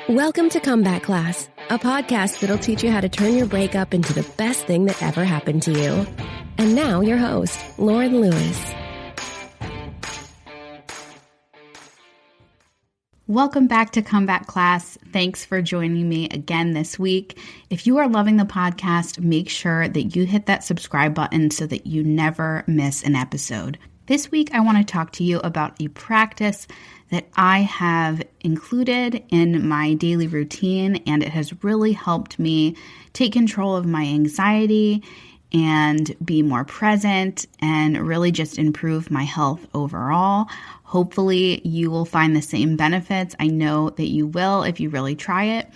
Welcome to Comeback Class, a podcast that'll teach you how to turn your breakup into the best thing that ever happened to you. And now your host, Lauren Lewis. Welcome back to Comeback Class. Thanks for joining me again this week. If you are loving the podcast, make sure that you hit that subscribe button so that you never miss an episode. This week, I want to talk to you about a practice that I have included in my daily routine, and it has really helped me take control of my anxiety and be more present and really just improve my health overall. Hopefully, you will find the same benefits. I know that you will if you really try it.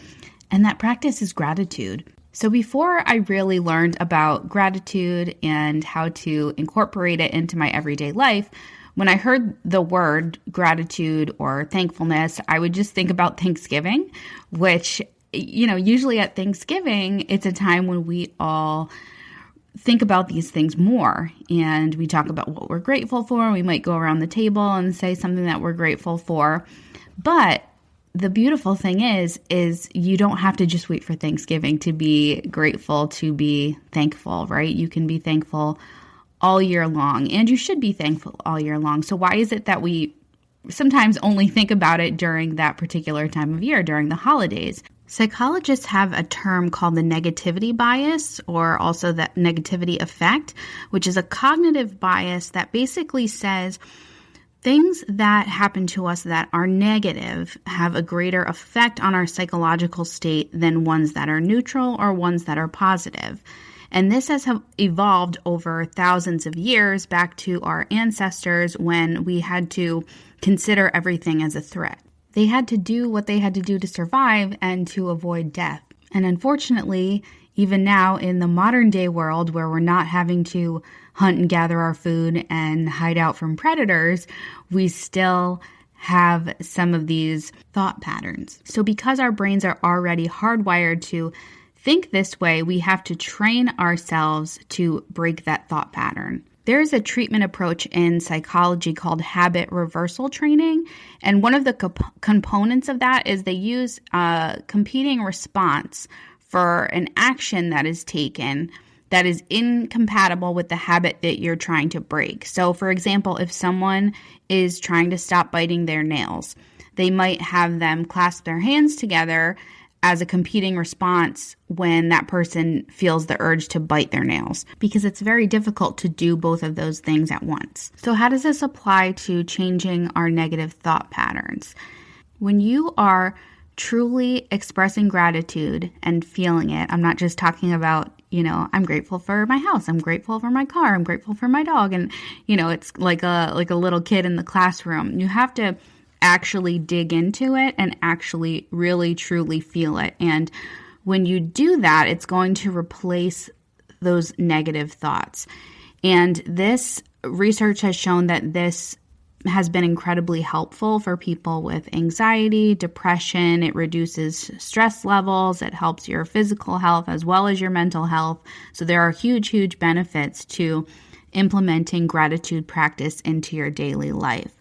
And that practice is gratitude. So before I really learned about gratitude and how to incorporate it into my everyday life, when I heard the word gratitude or thankfulness, I would just think about Thanksgiving, which, usually at Thanksgiving, it's a time when we all think about these things more, and we talk about what we're grateful for. We might go around the table and say something that we're grateful for. But the beautiful thing is you don't have to just wait for Thanksgiving to be grateful, to be thankful, right? You can be thankful all year long, and you should be thankful all year long. So why is it that we sometimes only think about it during that particular time of year, during the holidays? Psychologists have a term called the negativity bias, or also the negativity effect, which is a cognitive bias that basically says things that happen to us that are negative have a greater effect on our psychological state than ones that are neutral or ones that are positive. And this has evolved over thousands of years back to our ancestors when we had to consider everything as a threat. They had to do what they had to do to survive and to avoid death. And unfortunately, even now in the modern day world where we're not having to hunt and gather our food and hide out from predators, we still have some of these thought patterns. So because our brains are already hardwired to think this way, we have to train ourselves to break that thought pattern. There is a treatment approach in psychology called habit reversal training, and one of the components of that is they use a competing response for an action that is taken that is incompatible with the habit that you're trying to break. So, for example, if someone is trying to stop biting their nails, they might have them clasp their hands together as a competing response when that person feels the urge to bite their nails, because it's very difficult to do both of those things at once. So how does this apply to changing our negative thought patterns? When you are truly expressing gratitude and feeling it, I'm not just talking about, I'm grateful for my house, I'm grateful for my car, I'm grateful for my dog, and, it's like a little kid in the classroom. You have to actually dig into it and actually really truly feel it. And when you do that, it's going to replace those negative thoughts. And this research has shown that this has been incredibly helpful for people with anxiety, depression. It reduces stress levels. It helps your physical health as well as your mental health. So there are huge, huge benefits to implementing gratitude practice into your daily life.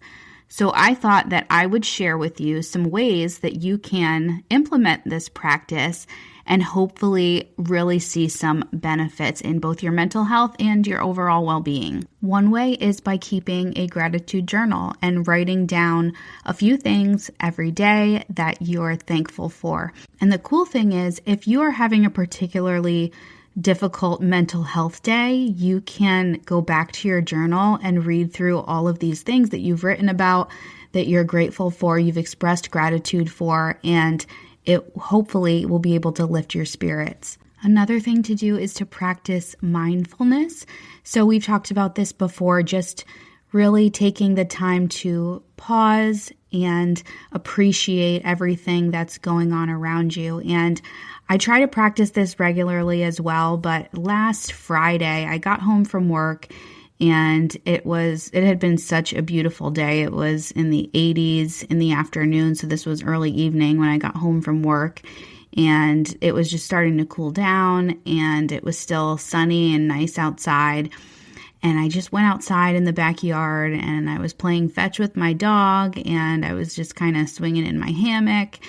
So I thought that I would share with you some ways that you can implement this practice and hopefully really see some benefits in both your mental health and your overall well-being. One way is by keeping a gratitude journal and writing down a few things every day that you're thankful for. And the cool thing is, if you are having a particularly difficult mental health day, you can go back to your journal and read through all of these things that you've written about, that you're grateful for, you've expressed gratitude for, and it hopefully will be able to lift your spirits. Another thing to do is to practice mindfulness. So we've talked about this before, just really taking the time to pause and appreciate everything that's going on around you. And I try to practice this regularly as well, but last Friday I got home from work and it had been such a beautiful day. It was in the 80s in the afternoon, so this was early evening when I got home from work, and it was just starting to cool down and it was still sunny and nice outside. And I just went outside in the backyard and I was playing fetch with my dog, and I was just kind of swinging in my hammock.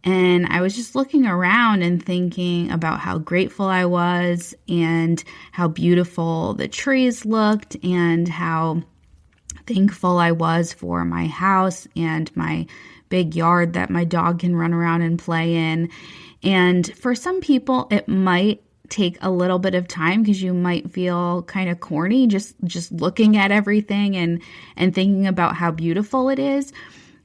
And I was just looking around and thinking about how grateful I was and how beautiful the trees looked and how thankful I was for my house and my big yard that my dog can run around and play in. And for some people, it might take a little bit of time because you might feel kind of corny just looking at everything and thinking about how beautiful it is.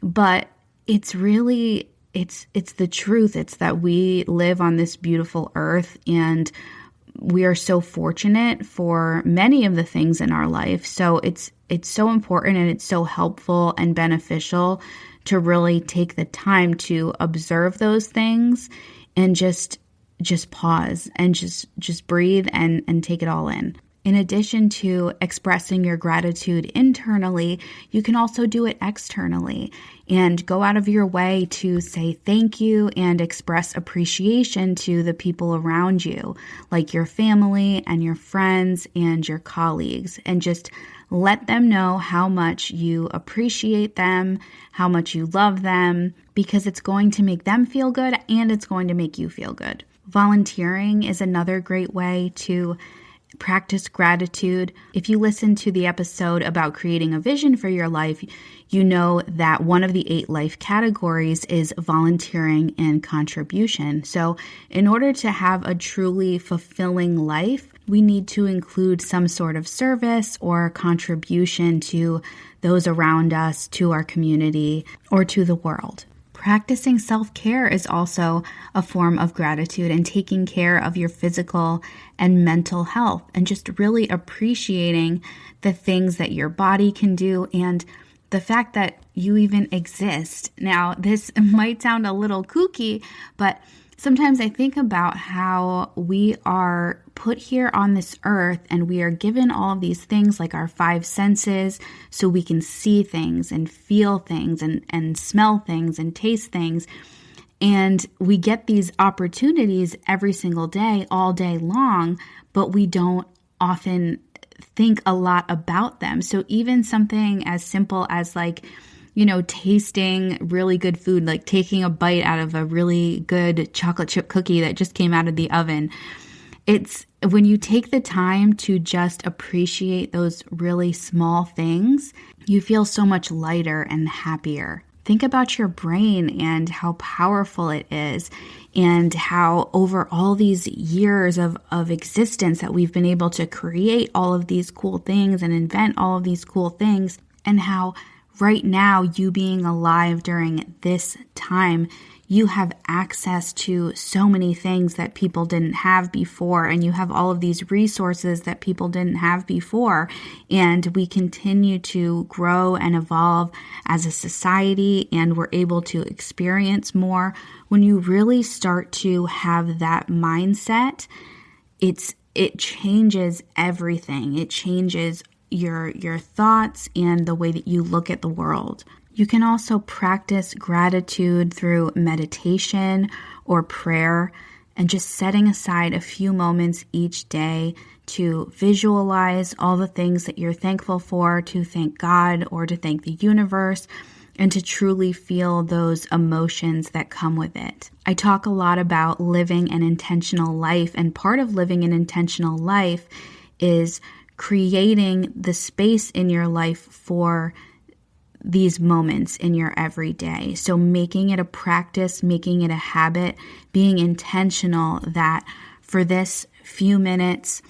But it's really, it's the truth. It's that we live on this beautiful earth, and we are so fortunate for many of the things in our life. So it's so important, and it's so helpful and beneficial to really take the time to observe those things and just pause and just breathe and take it all in. In addition to expressing your gratitude internally, you can also do it externally and go out of your way to say thank you and express appreciation to the people around you, like your family and your friends and your colleagues, and just let them know how much you appreciate them, how much you love them, because it's going to make them feel good and it's going to make you feel good. Volunteering is another great way to practice gratitude. If you listen to the episode about creating a vision for your life, you know that one of the 8 life categories is volunteering and contribution. So in order to have a truly fulfilling life, we need to include some sort of service or contribution to those around us, to our community, or to the world. Practicing self-care is also a form of gratitude, and taking care of your physical and mental health, and just really appreciating the things that your body can do and the fact that you even exist. Now, this might sound a little kooky, but sometimes I think about how we are put here on this earth and we are given all of these things like our 5 senses so we can see things and feel things and smell things and taste things. And we get these opportunities every single day, all day long, but we don't often think a lot about them. So even something as simple as tasting really good food, like taking a bite out of a really good chocolate chip cookie that just came out of the oven. It's when you take the time to just appreciate those really small things, you feel so much lighter and happier. Think about your brain and how powerful it is, and how over all these years of existence that we've been able to create all of these cool things and invent all of these cool things, and how right now, you being alive during this time, you have access to so many things that people didn't have before, and you have all of these resources that people didn't have before, and we continue to grow and evolve as a society, and we're able to experience more. When you really start to have that mindset, it changes everything. It changes your thoughts and the way that you look at the world. You can also practice gratitude through meditation or prayer, and just setting aside a few moments each day to visualize all the things that you're thankful for, to thank God or to thank the universe, and to truly feel those emotions that come with it. I talk a lot about living an intentional life, and part of living an intentional life is creating the space in your life for these moments in your everyday. So making it a practice, making it a habit, being intentional that for this few minutes,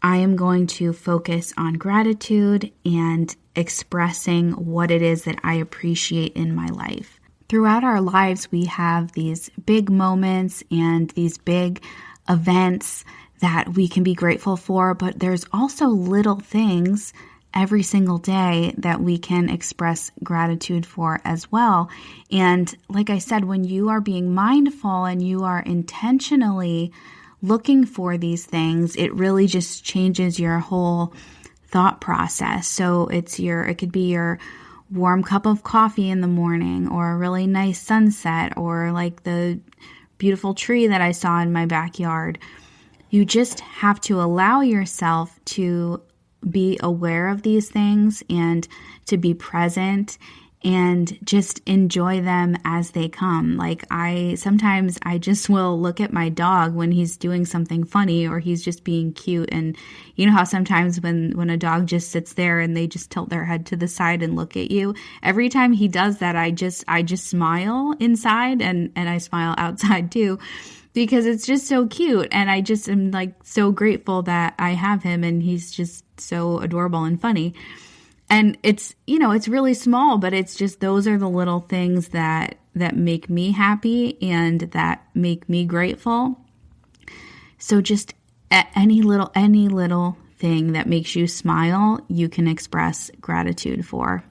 I am going to focus on gratitude and expressing what it is that I appreciate in my life. Throughout our lives, we have these big moments and these big events that we can be grateful for, but there's also little things every single day that we can express gratitude for as well. And like I said, when you are being mindful and you are intentionally looking for these things, it really just changes your whole thought process. So it could be your warm cup of coffee in the morning, or a really nice sunset, or like the beautiful tree that I saw in my backyard. You just have to allow yourself to be aware of these things and to be present and just enjoy them as they come. Like sometimes I just will look at my dog when he's doing something funny or he's just being cute. And you know how sometimes when a dog just sits there and they just tilt their head to the side and look at you, every time he does that, I just smile inside and I smile outside too, because it's just so cute. And I just am like so grateful that I have him, and he's just so adorable and funny. And it's, it's really small, but it's just, those are the little things that make me happy and that make me grateful. So just any little thing that makes you smile, you can express gratitude for.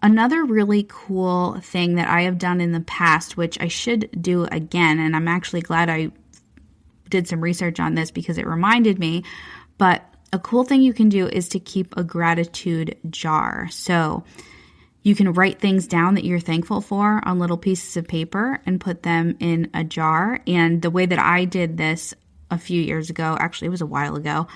Another really cool thing that I have done in the past, which I should do again, and I'm actually glad I did some research on this because it reminded me, but a cool thing you can do is to keep a gratitude jar. So you can write things down that you're thankful for on little pieces of paper and put them in a jar. And the way that I did this a few years ago, actually it was a while ago,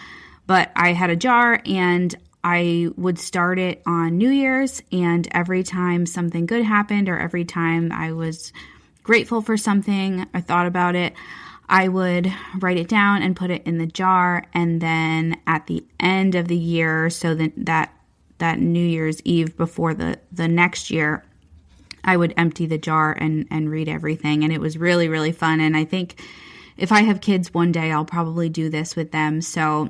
but I had a jar and I would start it on New Year's, and every time something good happened or every time I was grateful for something or thought about it, I would write it down and put it in the jar, and then at the end of the year, so that New Year's Eve before the next year, I would empty the jar and read everything. And it was really, really fun. And I think if I have kids one day, I'll probably do this with them. So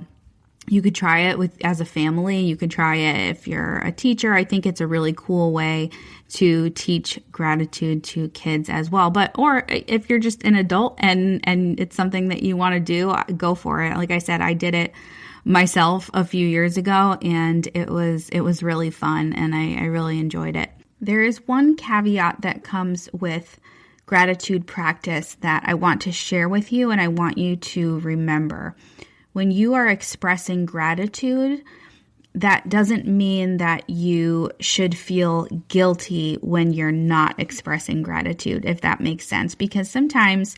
you could try it as a family. You could try it if you're a teacher. I think it's a really cool way to teach gratitude to kids as well. Or if you're just an adult and it's something that you want to do, go for it. Like I said, I did it myself a few years ago, and it was really fun, and I really enjoyed it. There is one caveat that comes with gratitude practice that I want to share with you, and I want you to remember. When you are expressing gratitude, that doesn't mean that you should feel guilty when you're not expressing gratitude, if that makes sense. Because sometimes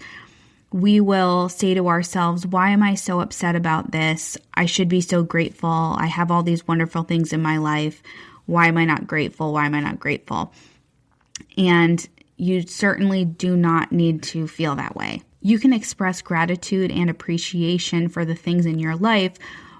we will say to ourselves, why am I so upset about this? I should be so grateful. I have all these wonderful things in my life. Why am I not grateful? Why am I not grateful? And you certainly do not need to feel that way. You can express gratitude and appreciation for the things in your life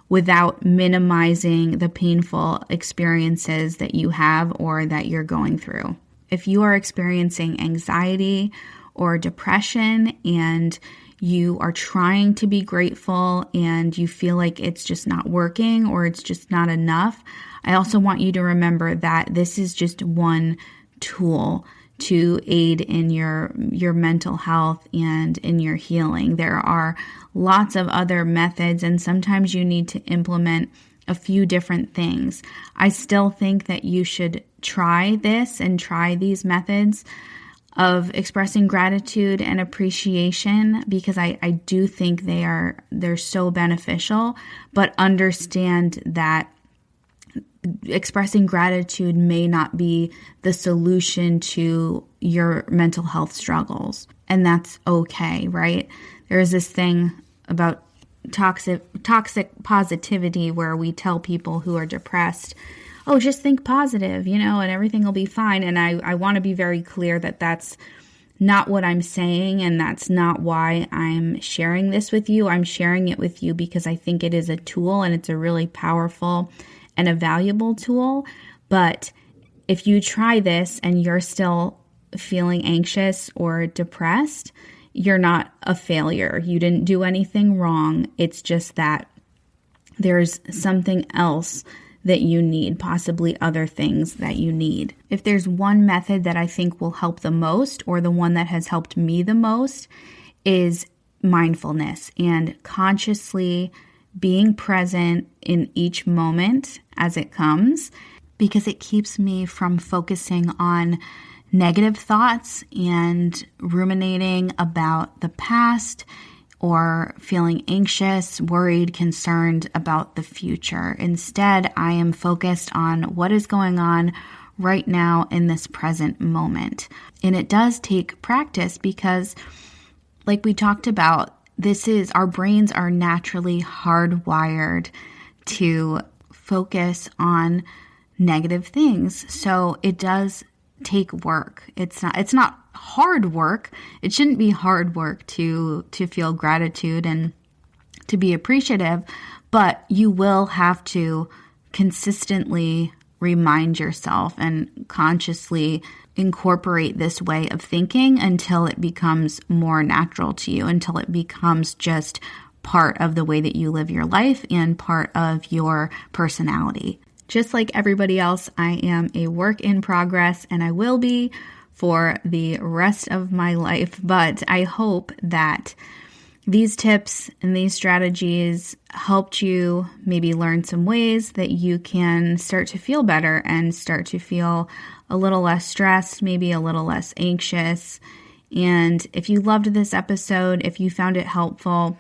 without minimizing the painful experiences that you have or that you're going through. If you are experiencing anxiety or depression and you are trying to be grateful and you feel like it's just not working or it's just not enough, I also want you to remember that this is just one tool to aid in your mental health and in your healing. There are lots of other methods, and sometimes you need to implement a few different things. I still think that you should try this and try these methods of expressing gratitude and appreciation, because I do think they're so beneficial, but understand that expressing gratitude may not be the solution to your mental health struggles. And that's okay, right? There is this thing about toxic positivity where we tell people who are depressed, oh, just think positive, and everything will be fine. And I want to be very clear that that's not what I'm saying, and that's not why I'm sharing this with you. I'm sharing it with you because I think it is a tool, and it's a really powerful and a valuable tool. But if you try this and you're still feeling anxious or depressed, you're not a failure. You didn't do anything wrong. It's just that there's something else that you need, possibly other things that you need. If there's one method that I think will help the most, or the one that has helped me the most, is mindfulness and consciously being present in each moment as it comes, because it keeps me from focusing on negative thoughts and ruminating about the past or feeling anxious, worried, concerned about the future. Instead, I am focused on what is going on right now in this present moment. And it does take practice because, like we talked about, our brains are naturally hardwired to focus on negative things. So it does take work. It's not hard work. It shouldn't be hard work to feel gratitude and to be appreciative, but you will have to consistently remind yourself and consciously incorporate this way of thinking until it becomes more natural to you, until it becomes just part of the way that you live your life and part of your personality. Just like everybody else, I am a work in progress, and I will be for the rest of my life, but I hope that these tips and these strategies helped you maybe learn some ways that you can start to feel better and start to feel a little less stressed, maybe a little less anxious. And if you loved this episode, if you found it helpful,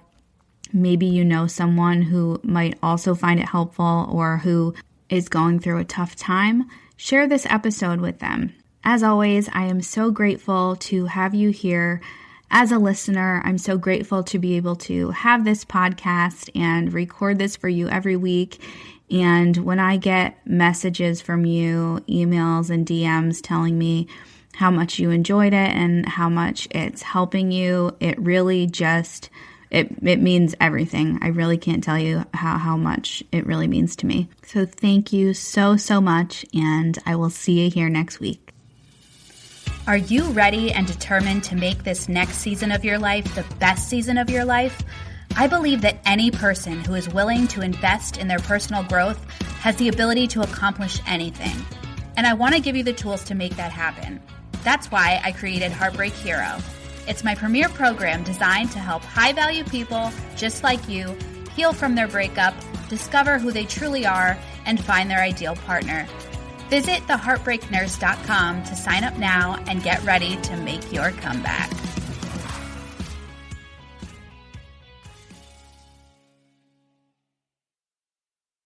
maybe you know someone who might also find it helpful or who is going through a tough time, share this episode with them. As always, I am so grateful to have you here as a listener. I'm so grateful to be able to have this podcast and record this for you every week. And when I get messages from you, emails and DMs telling me how much you enjoyed it and how much it's helping you, it really just, it means everything. I really can't tell you how much it really means to me. So thank you so much, and I will see you here next week. Are you ready and determined to make this next season of your life the best season of your life? I believe that any person who is willing to invest in their personal growth has the ability to accomplish anything. And I want to give you the tools to make that happen. That's why I created Heartbreak Hero. It's my premier program designed to help high-value people just like you heal from their breakup, discover who they truly are, and find their ideal partner. Visit theheartbreaknurse.com to sign up now and get ready to make your comeback.